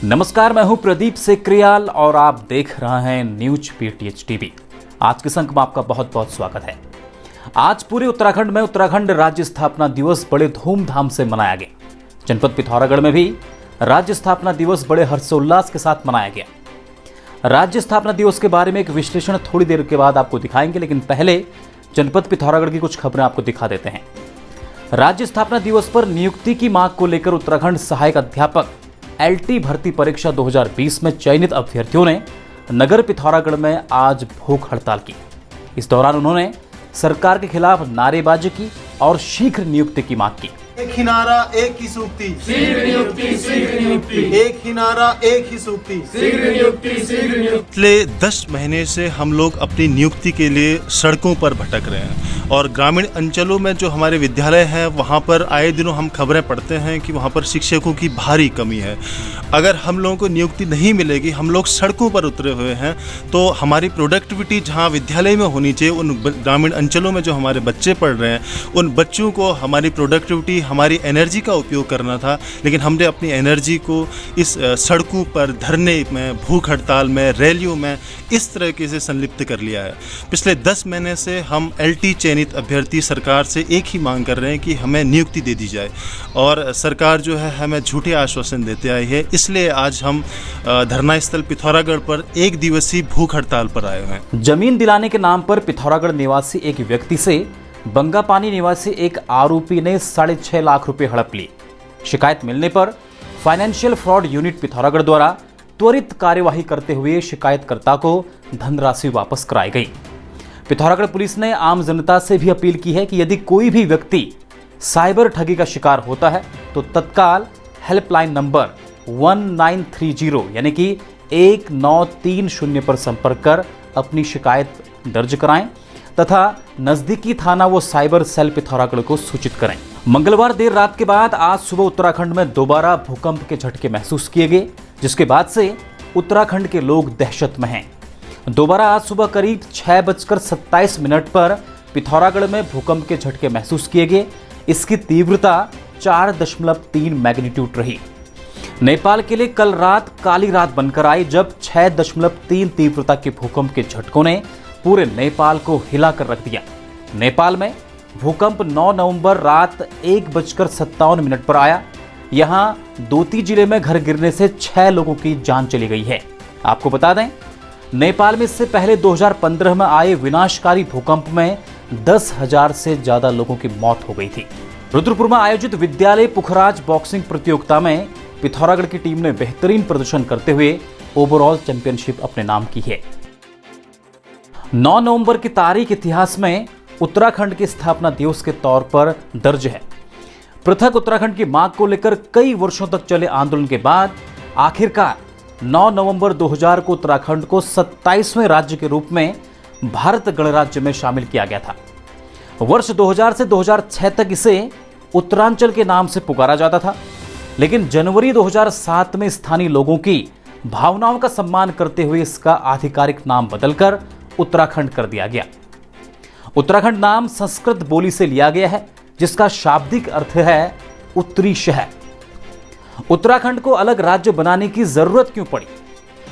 नमस्कार, मैं हूं प्रदीप सेक्रियाल और आप देख रहे हैं न्यूज पीटीएच टीवी। आज के संग में आपका बहुत बहुत स्वागत है। आज पूरे उत्तराखंड में उत्तराखंड राज्य स्थापना दिवस बड़े धूमधाम से मनाया गया। जनपद पिथौरागढ़ में भी राज्य स्थापना दिवस बड़े हर्षोल्लास के साथ मनाया गया। राज्य स्थापना दिवस के बारे में एक विश्लेषण थोड़ी देर के बाद आपको दिखाएंगे, लेकिन पहले जनपद पिथौरागढ़ की कुछ खबरें आपको दिखा देते हैं। राज्य स्थापना दिवस पर नियुक्ति की मांग को लेकर उत्तराखंड सहायक अध्यापक एलटी भर्ती परीक्षा 2020 में चयनित अभ्यर्थियों ने नगर पिथौरागढ़ में आज भूख हड़ताल की। इस दौरान उन्होंने सरकार के खिलाफ नारेबाजी की और शीघ्र नियुक्ति की मांग की। एक ही नारा एक ही सूक्ति, शीघ्र नियुक्ति, शीघ्र नियुक्ति। एक ही नारा एक ही सूक्ति, शीघ्र नियुक्ति, शीघ्र नियुक्ति। पिछले 10 महीने से हम लोग अपनी नियुक्ति के लिए सड़कों पर भटक रहे हैं और ग्रामीण अंचलों में जो हमारे विद्यालय हैं वहाँ पर आए दिनों हम खबरें पढ़ते हैं कि वहाँ पर शिक्षकों की भारी कमी है। अगर हम लोगों को नियुक्ति नहीं मिलेगी, हम लोग सड़कों पर उतरे हुए हैं, तो हमारी प्रोडक्टिविटी जहाँ विद्यालय में होनी चाहिए, उन ग्रामीण अंचलों में जो हमारे बच्चे पढ़ रहे हैं उन बच्चों को हमारी प्रोडक्टिविटी, हमारी एनर्जी का उपयोग करना था, लेकिन हमने अपनी एनर्जी को इस सड़कों पर धरने में, भूख हड़ताल में, रैलियों में इस तरीके से संलिप्त कर लिया है। पिछले 10 महीने से हम एलटी चयनित अभ्यर्थी सरकार से एक ही मांग कर रहे हैं कि हमें नियुक्ति दे दी जाए, और सरकार जो है हमें झूठे आश्वासन देते आई है। इसलिए आज हम धरना स्थल पिथौरागढ़ पर एक दिवसीय भूख हड़ताल पर आए हैं। जमीन दिलाने के नाम पर पिथौरागढ़ निवासी एक व्यक्ति से बंगापानी निवासी एक आरोपी ने 6.5 लाख रुपए हड़प लिए। शिकायत मिलने पर फाइनेंशियल फ्रॉड यूनिट पिथौरागढ़ द्वारा त्वरित कार्यवाही करते हुए शिकायतकर्ता को धनराशि वापस कराई गई। पिथौरागढ़ पुलिस ने आम जनता से भी अपील की है कि यदि कोई भी व्यक्ति साइबर ठगी का शिकार होता है तो तत्काल हेल्पलाइन नंबर 1930 यानी कि 1930 पर संपर्क कर अपनी शिकायत दर्ज कराएं तथा नजदीकी थाना व साइबर सेल पिथौरागढ़ को सूचित करें। मंगलवार देर रात के बाद आज सुबह उत्तराखंड में दोबारा भूकंप के झटके महसूस किए गए, जिसके बाद से उत्तराखंड के लोग दहशत में हैं। दोबारा आज सुबह करीब 6:27 पर पिथौरागढ़ में भूकंप के झटके महसूस किए गए। इसकी तीव्रता 4.3 मैग्नीट्यूड रही। नेपाल के लिए कल रात काली रात बनकर आई, जब 6.3 तीव्रता के भूकंप के झटकों ने पूरे नेपाल को हिलाकर रख दिया। नेपाल में भूकंप 9 नवंबर रात 1:57 पर आया। यहां दोती जिले में घर गिरने से 6 लोगों की जान चली गई है। आपको बता दें, नेपाल में इससे पहले 2015 में आए विनाशकारी भूकंप में 10,000 से ज्यादा लोगों की मौत हो गई थी। रुद्रपुर में आयोजित विद्यालय पुखराज बॉक्सिंग प्रतियोगिता में पिथौरागढ़ की टीम ने बेहतरीन प्रदर्शन करते हुए ओवरऑल चैंपियनशिप अपने नाम की है। 9 नवंबर की तारीख इतिहास में उत्तराखंड के स्थापना दिवस के तौर पर दर्ज है। पृथक उत्तराखंड की मांग को लेकर कई वर्षों तक चले आंदोलन के बाद आखिरकार 9 नवंबर 2000 को उत्तराखंड को 27वें राज्य के रूप में भारत गणराज्य में शामिल किया गया था। वर्ष 2000 से 2006 तक इसे उत्तरांचल के नाम से पुकारा जाता था, लेकिन जनवरी 2007 में स्थानीय लोगों की भावनाओं का सम्मान करते हुए इसका आधिकारिक नाम बदलकर उत्तराखंड कर दिया गया। उत्तराखंड नाम संस्कृत बोली से लिया गया है, जिसका शाब्दिक अर्थ है उत्तरी शहर। उत्तराखंड को अलग राज्य बनाने की जरूरत क्यों पड़ी?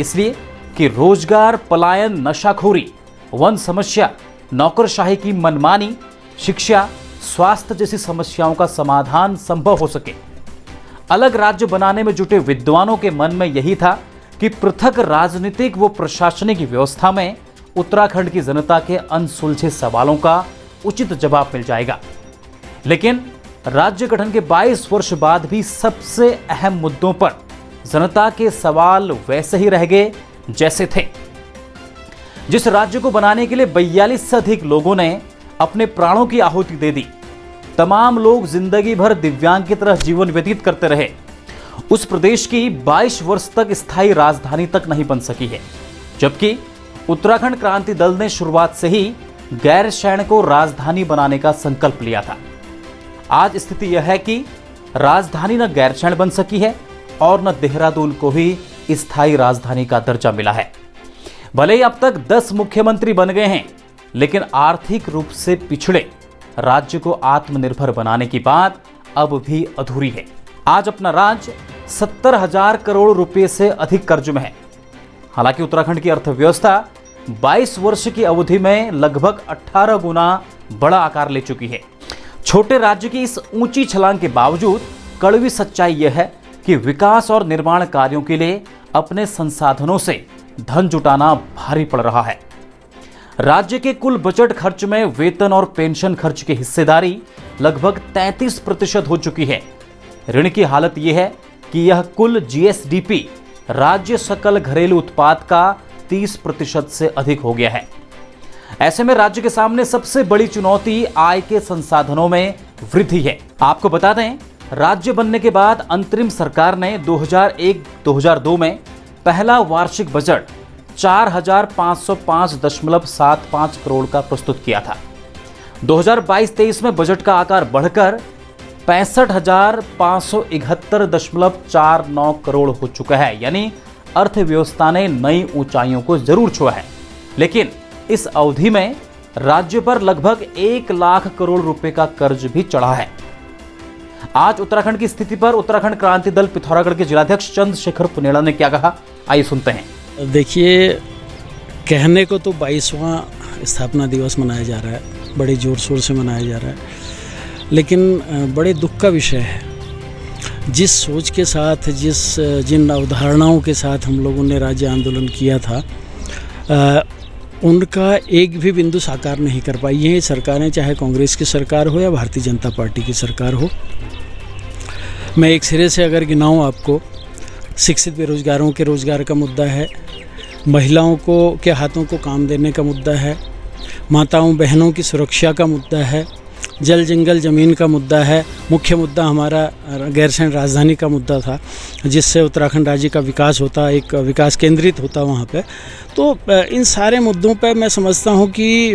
इसलिए कि रोजगार, पलायन, नशाखोरी, वन समस्या, नौकरशाही की मनमानी, शिक्षा, स्वास्थ्य जैसी समस्याओं का समाधान संभव हो सके। अलग राज्य बनाने में जुटे विद्वानों के मन में यही था कि पृथक राजनीतिक व प्रशासनिक व्यवस्था में उत्तराखंड की जनता के अनसुलझे सवालों का उचित जवाब मिल जाएगा। लेकिन राज्य गठन के 22 वर्ष बाद भी सबसे अहम मुद्दों पर जनता के सवाल वैसे ही रह गए जैसे थे। जिस राज्य को बनाने के लिए 42 से अधिक लोगों ने अपने प्राणों की आहुति दे दी, तमाम लोग जिंदगी भर दिव्यांग की तरह जीवन व्यतीत करते रहे, उस प्रदेश की 22 वर्ष तक स्थायी राजधानी तक नहीं बन सकी है। जबकि उत्तराखंड क्रांति दल ने शुरुआत से ही गैरसैंण को राजधानी बनाने का संकल्प लिया था। आज स्थिति यह है कि राजधानी न गैरसैंण बन सकी है और न देहरादून को ही स्थायी राजधानी का दर्जा मिला है। भले ही अब तक 10 मुख्यमंत्री बन गए हैं, लेकिन आर्थिक रूप से पिछड़े राज्य को आत्मनिर्भर बनाने की बात अब भी अधूरी है। आज अपना राज्य 70,000 करोड़ रुपए से अधिक कर्ज में है। हालांकि उत्तराखंड की अर्थव्यवस्था 22 वर्ष की अवधि में लगभग 18 गुना बड़ा आकार ले चुकी है। छोटे राज्य की इस ऊंची छलांग के बावजूद कड़वी सच्चाई यह है कि विकास और निर्माण कार्यों के लिए अपने संसाधनों से धन जुटाना भारी पड़ रहा है। राज्य के कुल बजट खर्च में वेतन और पेंशन खर्च की हिस्सेदारी लगभग 33% हो चुकी है। ऋण की हालत यह है कि यह कुल जीएसडीपी राज्य सकल घरेलू उत्पाद का 30% से अधिक हो गया है। ऐसे में राज्य के सामने सबसे बड़ी चुनौती आय के संसाधनों में वृद्धि है। आपको बता दें, राज्य बनने के बाद अंतरिम सरकार ने 2001-2002 में पहला वार्षिक बजट 4,505.75 करोड़ का प्रस्तुत किया था। 2022-23 में बजट का आकार बढ़कर 65,571.49 करोड़ हो चुका है। यानी अर्थव्यवस्था ने नई ऊंचाइयों को जरूर छुआ है, लेकिन इस अवधि में राज्य पर लगभग 1 लाख करोड़ रुपए का कर्ज भी चढ़ा है। आज उत्तराखंड की स्थिति पर उत्तराखंड क्रांति दल पिथौरागढ़ के जिलाध्यक्ष चंद्रशेखर पुनेड़ा ने क्या कहा, आइए सुनते हैं। देखिए, कहने को तो 22वां स्थापना दिवस मनाया जा रहा है, बड़े जोर शोर से मनाया जा रहा है, लेकिन बड़े दुख का विषय है। जिस सोच के साथ, जिन अवधारणाओं के साथ हम लोगों ने राज्य आंदोलन किया था, उनका एक भी बिंदु साकार नहीं कर पाई है सरकारें, चाहे कांग्रेस की सरकार हो या भारतीय जनता पार्टी की सरकार हो। मैं एक सिरे से अगर गिनाऊं आपको, शिक्षित बेरोजगारों के रोजगार का मुद्दा है, महिलाओं को के हाथों को काम देने का मुद्दा है, माताओं बहनों की सुरक्षा का मुद्दा है, जल जंगल ज़मीन का मुद्दा है। मुख्य मुद्दा हमारा गैरसैंण राजधानी का मुद्दा था, जिससे उत्तराखंड राज्य का विकास होता, एक विकास केंद्रित होता वहाँ पे। तो इन सारे मुद्दों पे मैं समझता हूँ कि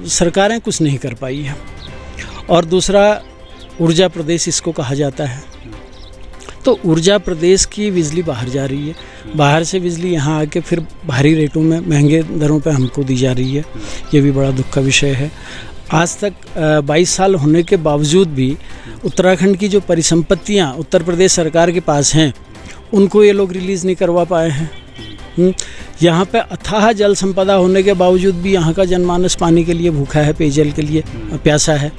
सरकारें कुछ नहीं कर पाई हैं। और दूसरा, ऊर्जा प्रदेश इसको कहा जाता है, तो ऊर्जा प्रदेश की बिजली बाहर जा रही है, बाहर से बिजली यहाँ आके फिर भारी रेटों में, महंगे दरों पे हमको दी जा रही है। ये भी बड़ा दुख का विषय है। आज तक 22 साल होने के बावजूद भी उत्तराखंड की जो परिसंपत्तियाँ उत्तर प्रदेश सरकार के पास हैं, उनको ये लोग रिलीज़ नहीं करवा पाए हैं। यहाँ पे अथाह जल संपदा होने के बावजूद भी यहाँ का जनमानस पानी के लिए भूखा है, पेयजल के लिए प्यासा है।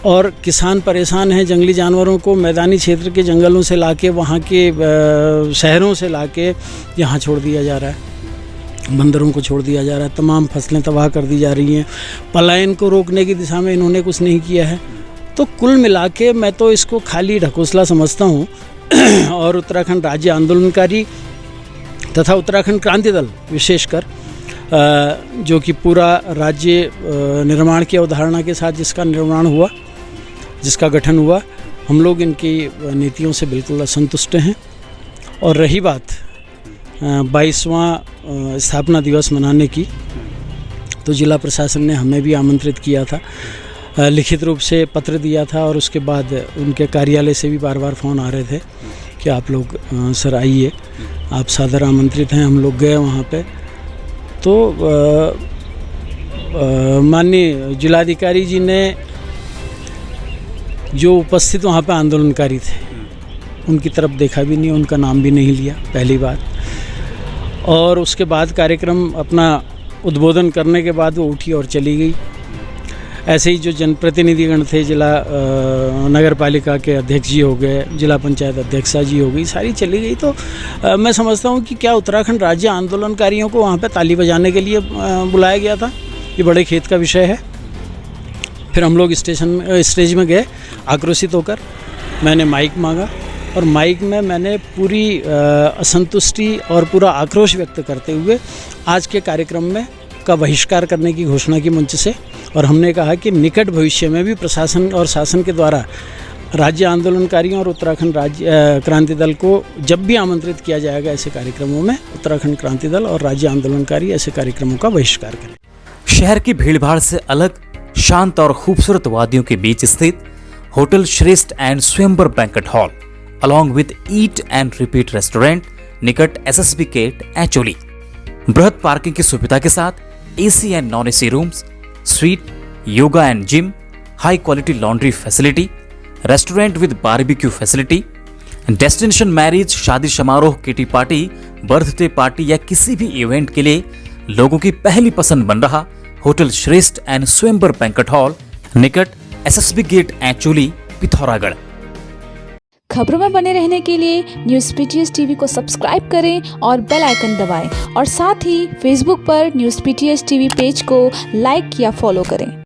और किसान परेशान हैं। जंगली जानवरों को मैदानी क्षेत्र के जंगलों से लाके, वहाँ के शहरों से लाके यहाँ छोड़ दिया जा रहा है, बंदरों को छोड़ दिया जा रहा है, तमाम फसलें तबाह कर दी जा रही हैं। पलायन को रोकने की दिशा में इन्होंने कुछ नहीं किया है। तो कुल मिला के मैं तो इसको खाली ढकोसला समझता हूँ। और उत्तराखंड राज्य आंदोलनकारी तथा उत्तराखंड क्रांति दल विशेषकर, जो कि पूरा राज्य निर्माण की अवधारणा के साथ जिसका निर्माण हुआ, जिसका गठन हुआ, हम लोग इनकी नीतियों से बिल्कुल असंतुष्ट हैं। और रही बात 22वां स्थापना दिवस मनाने की, तो जिला प्रशासन ने हमें भी आमंत्रित किया था, लिखित रूप से पत्र दिया था, और उसके बाद उनके कार्यालय से भी बार बार फ़ोन आ रहे थे कि आप लोग सर आइए, आप सादर आमंत्रित हैं। हम लोग गए वहाँ पे, तो माननीय जिलाधिकारी जी ने जो उपस्थित वहाँ पे आंदोलनकारी थे, उनकी तरफ देखा भी नहीं, उनका नाम भी नहीं लिया, पहली बात। और उसके बाद कार्यक्रम अपना उद्बोधन करने के बाद वो उठी और चली गई। ऐसे ही जो जनप्रतिनिधिगण थे, जिला नगर पालिका के अध्यक्ष जी हो गए, जिला पंचायत अध्यक्षा जी हो गई, सारी चली गई। तो मैं समझता हूँ कि क्या उत्तराखंड राज्य आंदोलनकारियों को वहाँ पे ताली बजाने के लिए बुलाया गया था? ये बड़े खेद का विषय है। फिर हम लोग स्टेज में गए आक्रोशित होकर, मैंने माइक मांगा, और माइक में मैंने पूरी असंतुष्टि और पूरा आक्रोश व्यक्त करते हुए आज के कार्यक्रम में का बहिष्कार करने की घोषणा की मंच से। और हमने कहा कि निकट भविष्य में भी प्रशासन और शासन के द्वारा राज्य आंदोलनकारियों और उत्तराखंड राज्य क्रांति दल को जब भी आमंत्रित किया जाएगा ऐसे कार्यक्रमों में, उत्तराखंड क्रांति दल और राज्य आंदोलनकारी ऐसे कार्यक्रमों का बहिष्कार करें। शहर की भीड़भाड़ से अलग, शांत और खूबसूरत वादियों के बीच स्थित होटल श्रेष्ठ एंड स्वयंवर banquet hall along with eat and repeat restaurant निकट एसएसबी गेट एचोली, बृहद पार्किंग की सुविधा के साथ AC and non AC rooms, sweet, yoga and gym, high quality laundry facility, restaurant with barbecue facility, destination marriage, शादी समारोह, किटी पार्टी, बर्थडे पार्टी या किसी भी इवेंट के लिए लोगों की पहली पसंद बन रहा होटल श्रेष्ठ एंड स्वयंवर बैंक्वेट हॉल, निकट एसएसबी गेट, एंचोली, पिथौरागढ़। खबरों में बने रहने के लिए न्यूज़ पीटीएस टीवी को सब्सक्राइब करें और बेल आइकन दबाएं और साथ ही फेसबुक पर न्यूज़ पीटीएस टीवी पेज को लाइक या फॉलो करें।